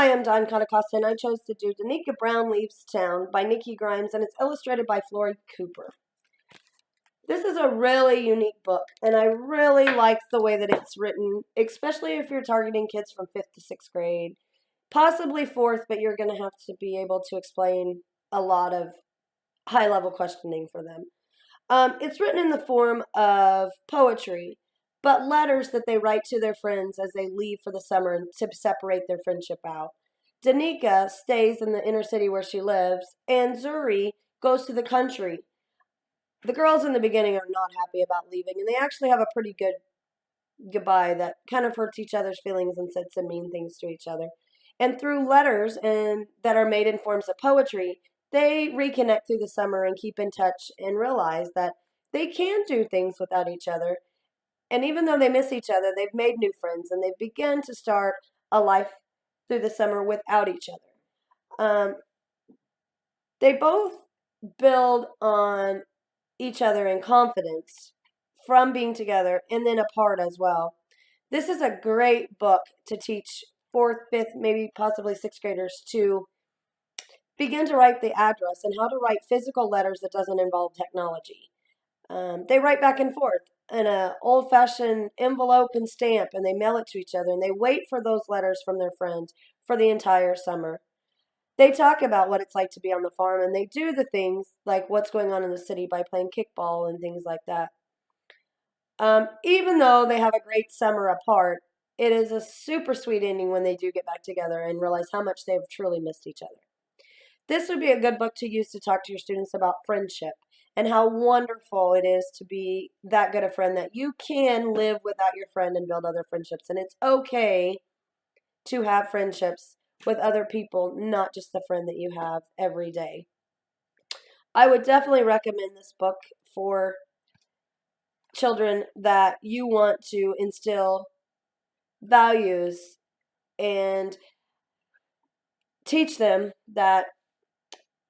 Hi, I'm Don Cott-Acosta, and I chose to do Danica Brown Leaves Town by Nikki Grimes, and it's illustrated by Floyd Cooper. This is a really unique book, and I really like the way that it's written, especially if you're targeting kids from 5th to 6th grade, possibly 4th, but you're going to have to be able to explain a lot of high-level questioning for them. It's written in the form of poetry, but letters that they write to their friends as they leave for the summer and to separate their friendship out. Danica stays in the inner city where she lives, and Zuri goes to the country. The girls in the beginning are not happy about leaving, and they actually have a pretty good goodbye that kind of hurts each other's feelings and said some mean things to each other. And through letters and that are made in forms of poetry, they reconnect through the summer and keep in touch and realize that they can do things without each other. And even though they miss each other, they've made new friends and they've begun to start a life through the summer without each other. They both build on each other in confidence from being together and then apart as well. This is a great book to teach 4th, 5th, maybe possibly 6th graders to begin to write the address and how to write physical letters that doesn't involve technology. They write back and forth in an old-fashioned envelope and stamp, and they mail it to each other, and they wait for those letters from their friends for the entire summer. They talk about what it's like to be on the farm, and they do the things like what's going on in the city by playing kickball and things like that. Even though they have a great summer apart, it is a super sweet ending when they do get back together and realize how much they've truly missed each other. This would be a good book to use to talk to your students about friendship and how wonderful it is to be that good a friend that you can live without your friend and build other friendships. And it's okay to have friendships with other people, not just the friend that you have every day. I would definitely recommend this book for children that you want to instill values and teach them that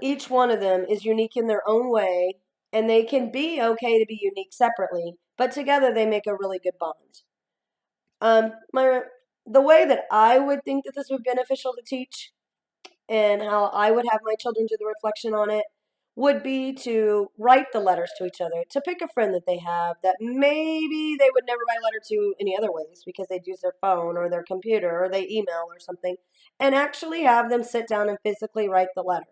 each one of them is unique in their own way, and they can be okay to be unique separately, but together they make a really good bond. The way that I would think that this would be beneficial to teach and how I would have my children do the reflection on it would be to write the letters to each other, to pick a friend that they have that maybe they would never write a letter to any other ways because they'd use their phone or their computer or they email or something, and actually have them sit down and physically write the letter.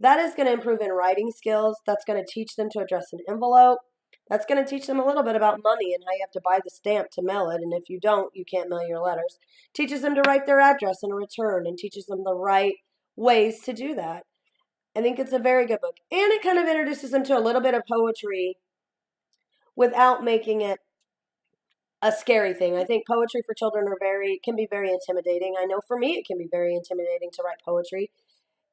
That is going to improve in writing skills. That's going to teach them to address an envelope. That's going to teach them a little bit about money and how you have to buy the stamp to mail it. And if you don't, you can't mail your letters. Teaches them to write their address and a return and teaches them the right ways to do that. I think it's a very good book. And it kind of introduces them to a little bit of poetry without making it a scary thing. I think poetry for children can be very intimidating. I know for me it can be very intimidating to write poetry,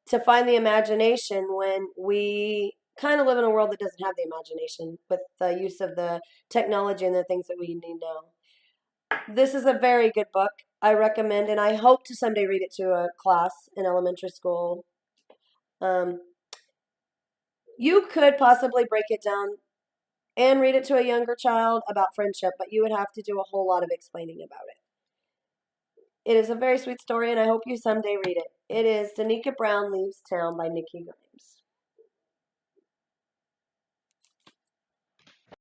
to find the imagination when we kind of live in a world that doesn't have the imagination with the use of the technology and the things that we need now. This is a very good book. I recommend, and I hope to someday read it to a class in elementary school. You could possibly break it down and read it to a younger child about friendship, but you would have to do a whole lot of explaining about it. It is a very sweet story, and I hope you someday read it. It is Danica Brown Leaves Town by Nikki Grimes.